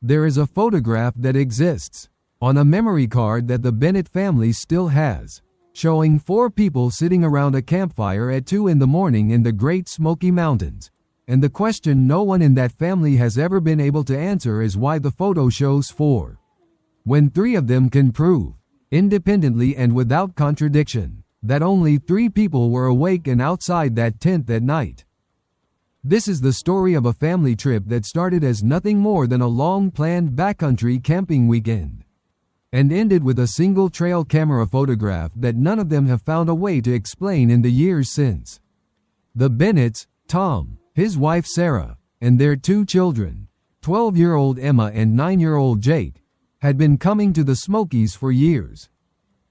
There is a photograph that exists on a memory card that the Bennett family still has, showing 4 people sitting around a campfire at 2 in the morning in the Great Smoky Mountains. And the question no one in that family has ever been able to answer is why the photo shows 4, when 3 of them can prove, independently and without contradiction, that only 3 people were awake and outside that tent that night. This is the story of a family trip that started as nothing more than a long-planned backcountry camping weekend, and ended with a single trail camera photograph that none of them have found a way to explain in the years since. The Bennetts, Tom, his wife Sarah, and their 2 children, 12-year-old Emma and 9-year-old Jake, had been coming to the Smokies for years,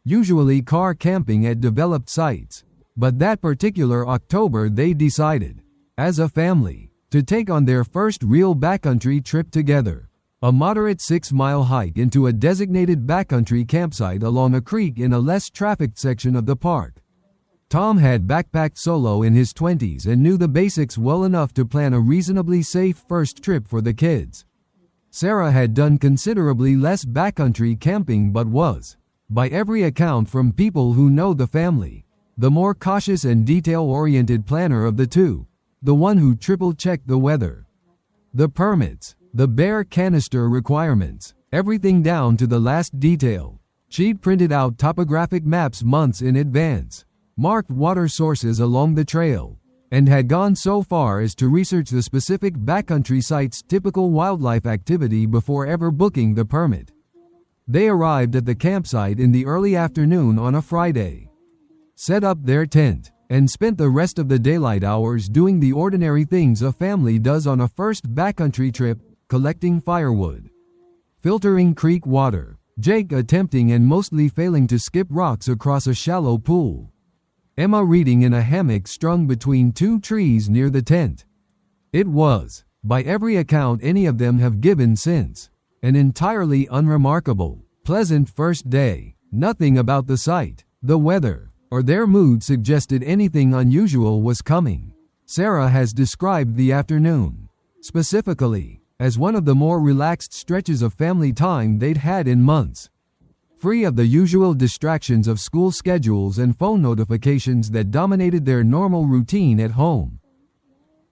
usually car camping at developed sites, but that particular October they decided, as a family, to take on their first real backcountry trip together, a moderate 6-mile hike into a designated backcountry campsite along a creek in a less trafficked section of the park. Tom had backpacked solo in his 20s and knew the basics well enough to plan a reasonably safe first trip for the kids. Sarah had done considerably less backcountry camping but was, by every account from people who know the family, the more cautious and detail-oriented planner of the 2, the one who triple-checked the weather, the permits, the bare canister requirements, everything down to the last detail. She'd printed out topographic maps months in advance, marked water sources along the trail, and had gone so far as to research the specific backcountry site's typical wildlife activity before ever booking the permit. They arrived at the campsite in the early afternoon on a Friday, set up their tent, and spent the rest of the daylight hours doing the ordinary things a family does on a first backcountry trip: collecting firewood, filtering creek water, Jake attempting and mostly failing to skip rocks across a shallow pool, Emma reading in a hammock strung between 2 trees near the tent. It was, by every account any of them have given since, an entirely unremarkable, pleasant first day. Nothing about the site, the weather, or their mood suggested anything unusual was coming. Sarah has described the afternoon, specifically, as one of the more relaxed stretches of family time they'd had in months, free of the usual distractions of school schedules and phone notifications that dominated their normal routine at home.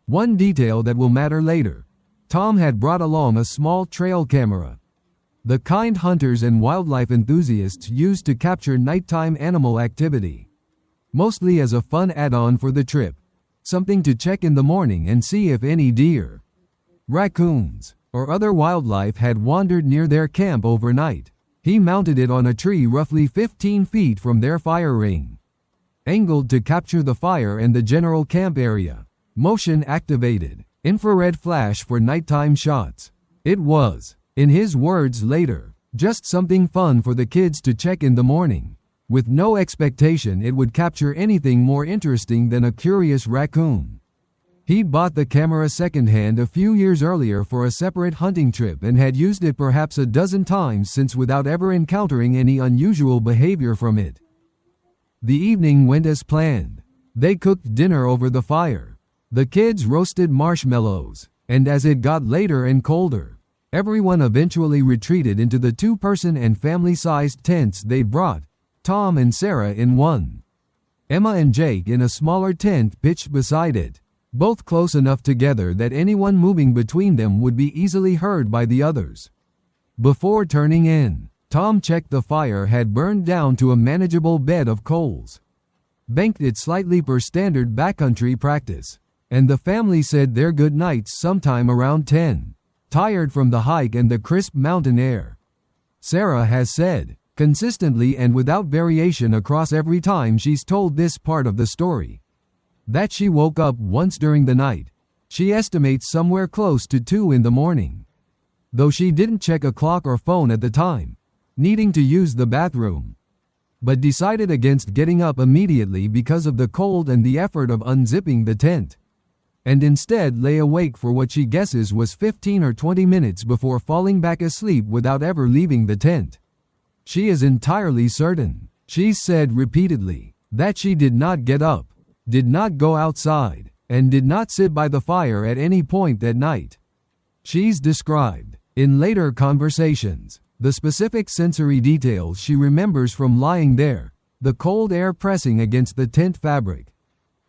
One detail that will matter later: Tom had brought along a small trail camera, the kind hunters and wildlife enthusiasts use to capture nighttime animal activity, mostly as a fun add-on for the trip, something to check in the morning and see if any deer, raccoons, or other wildlife had wandered near their camp overnight. He mounted it on a tree roughly 15 feet from their fire ring, angled to capture the fire and the general camp area. Motion activated, infrared flash for nighttime shots. It was, in his words later, just something fun for the kids to check in the morning, with no expectation it would capture anything more interesting than a curious raccoon. He'd bought the camera secondhand a few years earlier for a separate hunting trip and had used it perhaps a dozen times since without ever encountering any unusual behavior from it. The evening went as planned. They cooked dinner over the fire. The kids roasted marshmallows, and as it got later and colder, everyone eventually retreated into the 2-person and family-sized tents they'd brought, Tom and Sarah in one, Emma and Jake in a smaller tent pitched beside it, both close enough together that anyone moving between them would be easily heard by the others. Before turning in, Tom checked the fire had burned down to a manageable bed of coals, banked it slightly per standard backcountry practice, and the family said their good nights sometime around 10, tired from the hike and the crisp mountain air. Sarah has said, consistently and without variation across every time she's told this part of the story, that she woke up once during the night, she estimates somewhere close to 2 in the morning, though she didn't check a clock or phone at the time, needing to use the bathroom, but decided against getting up immediately because of the cold and the effort of unzipping the tent, and instead lay awake for what she guesses was 15 or 20 minutes before falling back asleep without ever leaving the tent. She is entirely certain, she's said repeatedly, that she did not get up, did not go outside, and did not sit by the fire at any point that night. She's described In later conversations, the specific sensory details she remembers from lying there, the cold air pressing against the tent fabric,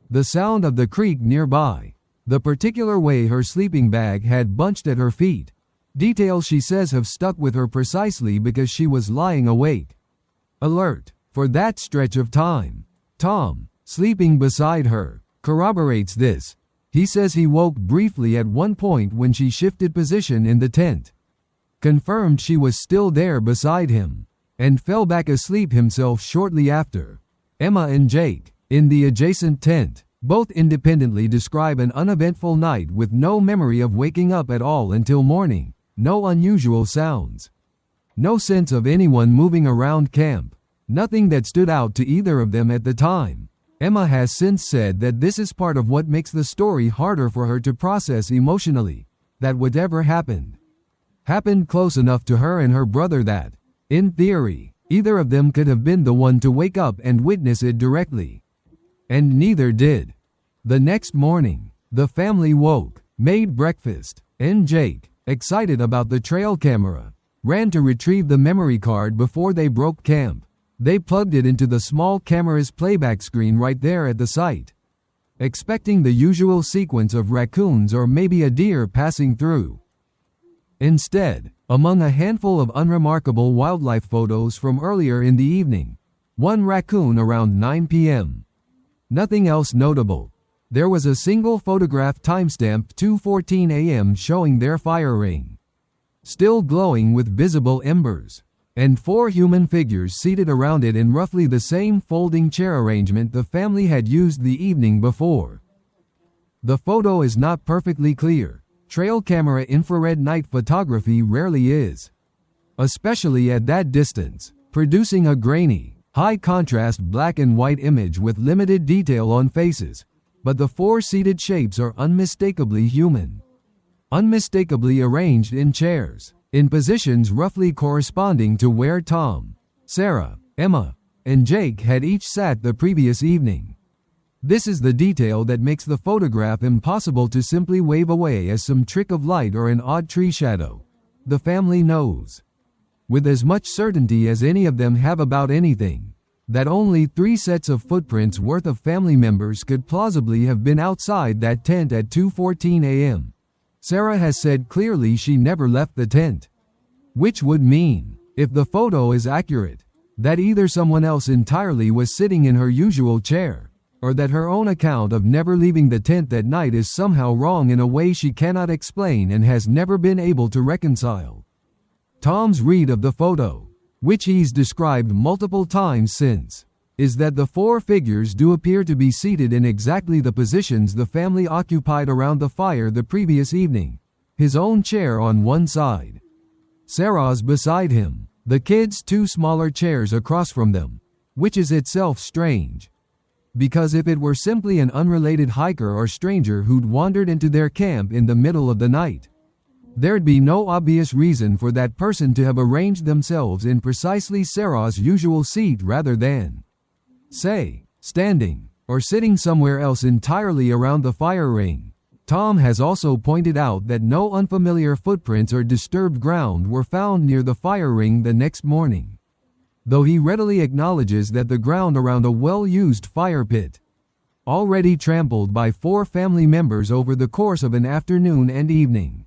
the sound of the creek nearby, the particular way her sleeping bag had bunched at her feet, details she says have stuck with her precisely because she was lying awake, alert, for that stretch of time. Tom, sleeping beside her, corroborates this. He says he woke briefly at one point when she shifted position in the tent, confirmed she was still there beside him, and fell back asleep himself shortly after. Emma and Jake, in the adjacent tent, both independently describe an uneventful night with no memory of waking up at all until morning, no unusual sounds, no sense of anyone moving around camp, nothing that stood out to either of them at the time. Emma has since said that this is part of what makes the story harder for her to process emotionally, that whatever happened close enough to her and her brother that, in theory, either of them could have been the one to wake up and witness it directly. And neither did. The next morning, the family woke, made breakfast, and Jake, excited about the trail camera, ran to retrieve the memory card before they broke camp. They plugged it into the small camera's playback screen right there at the site, expecting the usual sequence of raccoons or maybe a deer passing through. Instead, among a handful of unremarkable wildlife photos from earlier in the evening, one raccoon around 9 p.m. Nothing else notable. There was a single photograph timestamped 2:14 a.m. showing their fire ring, still glowing with visible embers, and 4 human figures seated around it in roughly the same folding chair arrangement the family had used the evening before. The photo is not perfectly clear. Trail camera infrared night photography rarely is, especially at that distance, producing a grainy, high-contrast black and white image with limited detail on faces, but the 4 seated shapes are unmistakably human, unmistakably arranged in chairs, in positions roughly corresponding to where Tom, Sarah, Emma, and Jake had each sat the previous evening. This is the detail that makes the photograph impossible to simply wave away as some trick of light or an odd tree shadow. The family knows, with as much certainty as any of them have about anything, that only 3 sets of footprints worth of family members could plausibly have been outside that tent at 2:14 a.m. Sarah has said clearly she never left the tent, which would mean, if the photo is accurate, that either someone else entirely was sitting in her usual chair, or that her own account of never leaving the tent that night is somehow wrong in a way she cannot explain and has never been able to reconcile. Tom's read of the photo, which he's described multiple times since, is that the 4 figures do appear to be seated in exactly the positions the family occupied around the fire the previous evening, his own chair on one side, Sarah's beside him, the kids' 2 smaller chairs across from them, which is itself strange, because if it were simply an unrelated hiker or stranger who'd wandered into their camp in the middle of the night, there'd be no obvious reason for that person to have arranged themselves in precisely Sarah's usual seat rather than, say, standing or sitting somewhere else entirely around the fire ring. Tom has also pointed out that no unfamiliar footprints or disturbed ground were found near the fire ring the next morning, though he readily acknowledges that the ground around a well-used fire pit, already trampled by 4 family members over the course of an afternoon and evening,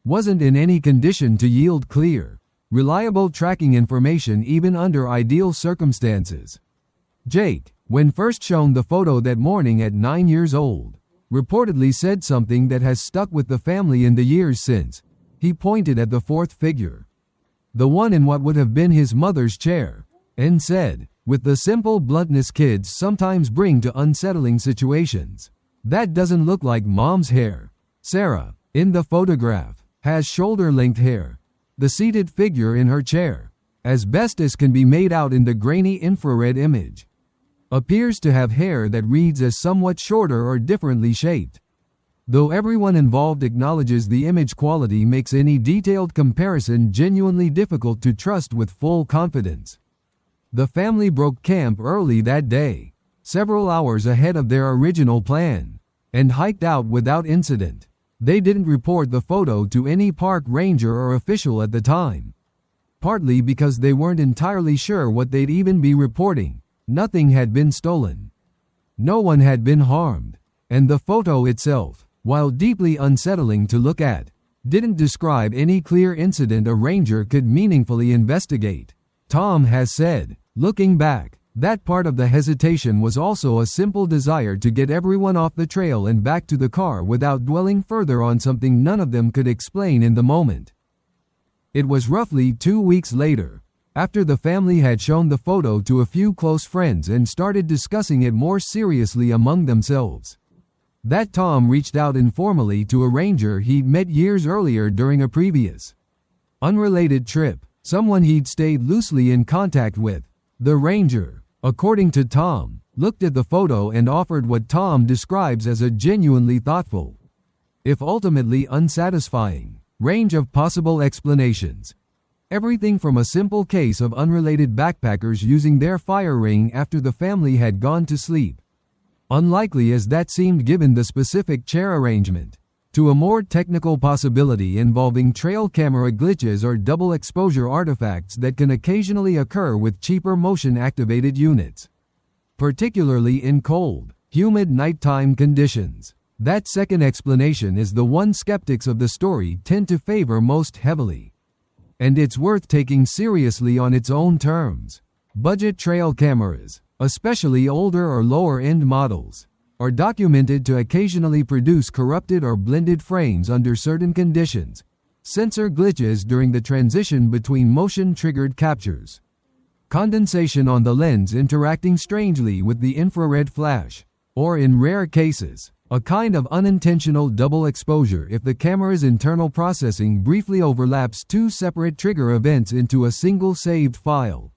wasn't in any condition to yield clear, reliable tracking information even under ideal circumstances. Jake, when first shown the photo that morning at 9 years old, reportedly said something that has stuck with the family in the years since. He pointed at the 4th figure, the one in what would have been his mother's chair, and said, with the simple bluntness kids sometimes bring to unsettling situations, "That doesn't look like mom's hair." Sarah, in the photograph, has shoulder-length hair. The seated figure in her chair, as best as can be made out in the grainy infrared image, appears to have hair that reads as somewhat shorter or differently shaped. Though everyone involved acknowledges the image quality makes any detailed comparison genuinely difficult to trust with full confidence. The family broke camp early that day, several hours ahead of their original plan, and hiked out without incident. They didn't report the photo to any park ranger or official at the time. Partly because they weren't entirely sure what they'd even be reporting. Nothing had been stolen. No one had been harmed. And the photo itself, while deeply unsettling to look at, didn't describe any clear incident a ranger could meaningfully investigate. Tom has said, looking back, that part of the hesitation was also a simple desire to get everyone off the trail and back to the car without dwelling further on something none of them could explain in the moment. It was roughly 2 weeks later, after the family had shown the photo to a few close friends and started discussing it more seriously among themselves, that Tom reached out informally to a ranger he'd met years earlier during a previous, unrelated trip, someone he'd stayed loosely in contact with. The ranger, according to Tom, looked at the photo and offered what Tom describes as a genuinely thoughtful, if ultimately unsatisfying, range of possible explanations. Everything from a simple case of unrelated backpackers using their fire ring after the family had gone to sleep, unlikely as that seemed given the specific chair arrangement, to a more technical possibility involving trail camera glitches or double exposure artifacts that can occasionally occur with cheaper motion-activated units, particularly in cold, humid nighttime conditions. That second explanation is the one skeptics of the story tend to favor most heavily. And it's worth taking seriously on its own terms. Budget trail cameras, especially older or lower-end models, are documented to occasionally produce corrupted or blended frames under certain conditions, sensor glitches during the transition between motion-triggered captures, condensation on the lens interacting strangely with the infrared flash, or in rare cases, a kind of unintentional double exposure if the camera's internal processing briefly overlaps two separate trigger events into a single saved file.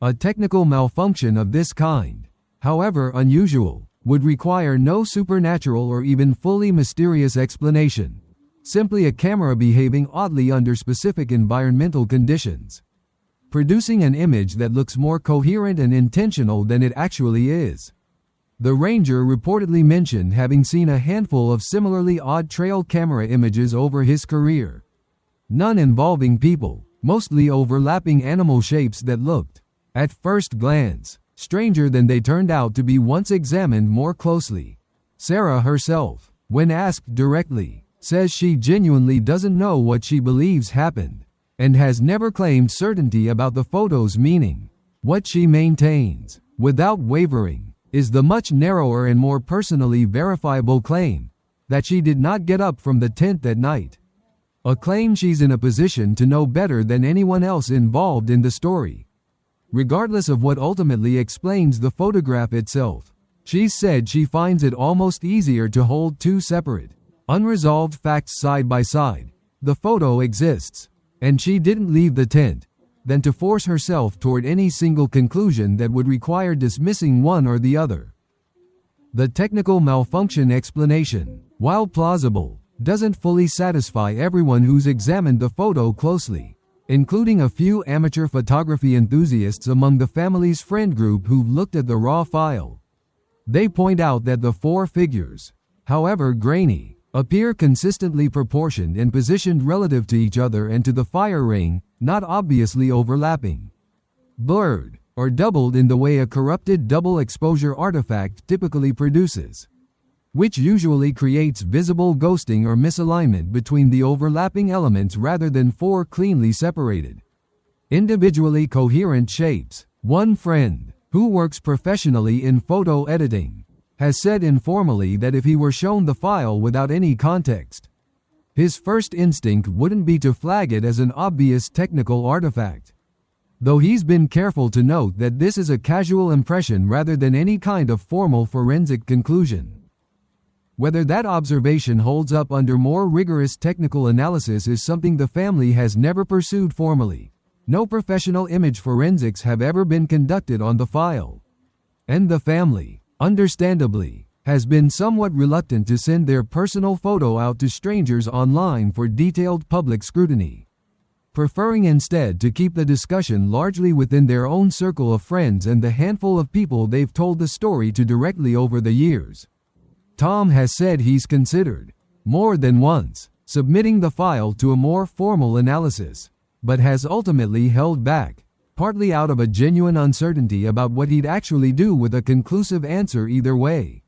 A technical malfunction of this kind, however unusual, would require no supernatural or even fully mysterious explanation, simply a camera behaving oddly under specific environmental conditions, producing an image that looks more coherent and intentional than it actually is. The ranger reportedly mentioned having seen a handful of similarly odd trail camera images over his career. None involving people, mostly overlapping animal shapes that looked, at first glance, stranger than they turned out to be once examined more closely. Sarah herself, when asked directly, says she genuinely doesn't know what she believes happened, and has never claimed certainty about the photo's meaning. What she maintains, without wavering, is the much narrower and more personally verifiable claim that she did not get up from the tent that night. A claim she's in a position to know better than anyone else involved in the story. Regardless of what ultimately explains the photograph itself, she said she finds it almost easier to hold two separate, unresolved facts side by side. The photo exists, and she didn't leave the tent, than to force herself toward any single conclusion that would require dismissing one or the other. The technical malfunction explanation, while plausible, doesn't fully satisfy everyone who's examined the photo closely, including a few amateur photography enthusiasts among the family's friend group who've looked at the raw file. They point out that the four figures, however grainy, appear consistently proportioned and positioned relative to each other and to the fire ring, not obviously overlapping, blurred, or doubled in the way a corrupted double exposure artifact typically produces, which usually creates visible ghosting or misalignment between the overlapping elements rather than four cleanly separated, individually coherent shapes. One friend, who works professionally in photo editing, has said informally that if he were shown the file without any context, his first instinct wouldn't be to flag it as an obvious technical artifact, though he's been careful to note that this is a casual impression rather than any kind of formal forensic conclusion. Whether that observation holds up under more rigorous technical analysis is something the family has never pursued formally. No professional image forensics have ever been conducted on the file, and the family, understandably, has been somewhat reluctant to send their personal photo out to strangers online for detailed public scrutiny, preferring instead to keep the discussion largely within their own circle of friends and the handful of people they've told the story to directly over the years. Tom has said he's considered more than once, submitting the file to a more formal analysis, but has ultimately held back, partly out of a genuine uncertainty about what he'd actually do with a conclusive answer either way.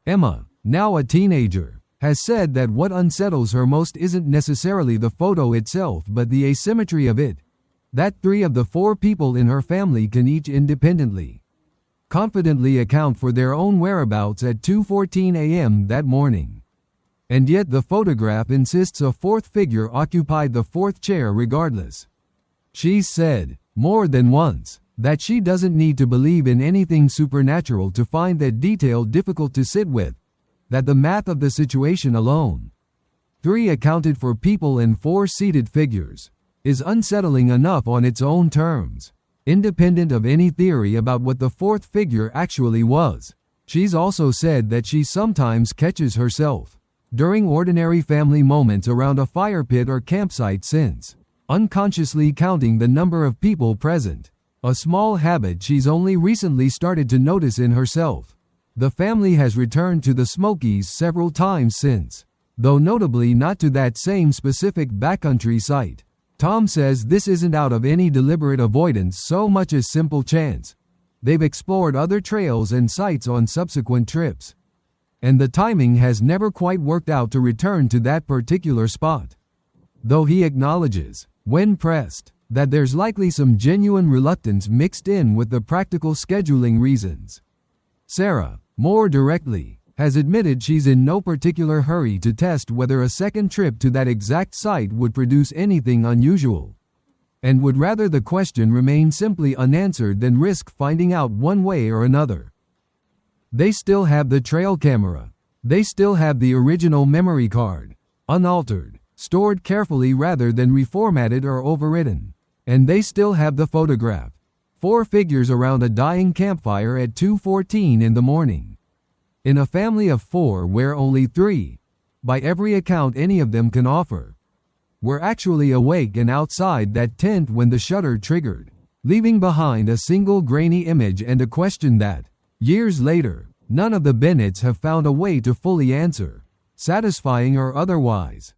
Emma, now a teenager, has said that what unsettles her most isn't necessarily the photo itself but the asymmetry of it, that 3 of the 4 people in her family can each independently, confidently account for their own whereabouts at 2:14 a.m. that morning. And yet the photograph insists a 4th figure occupied the 4th chair regardless. She's said, more than once, that she doesn't need to believe in anything supernatural to find that detail difficult to sit with, that the math of the situation alone, 3 accounted for people and 4 seated figures, is unsettling enough on its own terms, independent of any theory about what the 4th figure actually was. She's also said that she sometimes catches herself, during ordinary family moments around a fire pit or campsite unconsciously counting the number of people present, a small habit she's only recently started to notice in herself. The family has returned to the Smokies several times since, though notably not to that same specific backcountry site. Tom says this isn't out of any deliberate avoidance so much as simple chance. They've explored other trails and sites on subsequent trips, and the timing has never quite worked out to return to that particular spot. Though he acknowledges, when pressed, that there's likely some genuine reluctance mixed in with the practical scheduling reasons. Sarah, more directly, has admitted she's in no particular hurry to test whether a second trip to that exact site would produce anything unusual, and would rather the question remain simply unanswered than risk finding out one way or another. They still have the trail camera. They still have the original memory card, unaltered, stored carefully rather than reformatted or overwritten. And they still have the photograph. 4 figures around a dying campfire at 2:14 in the morning. In a family of 4 where only 3, by every account any of them can offer, were actually awake and outside that tent when the shutter triggered, leaving behind a single grainy image and a question that, years later, none of the Bennetts have found a way to fully answer, satisfying or otherwise.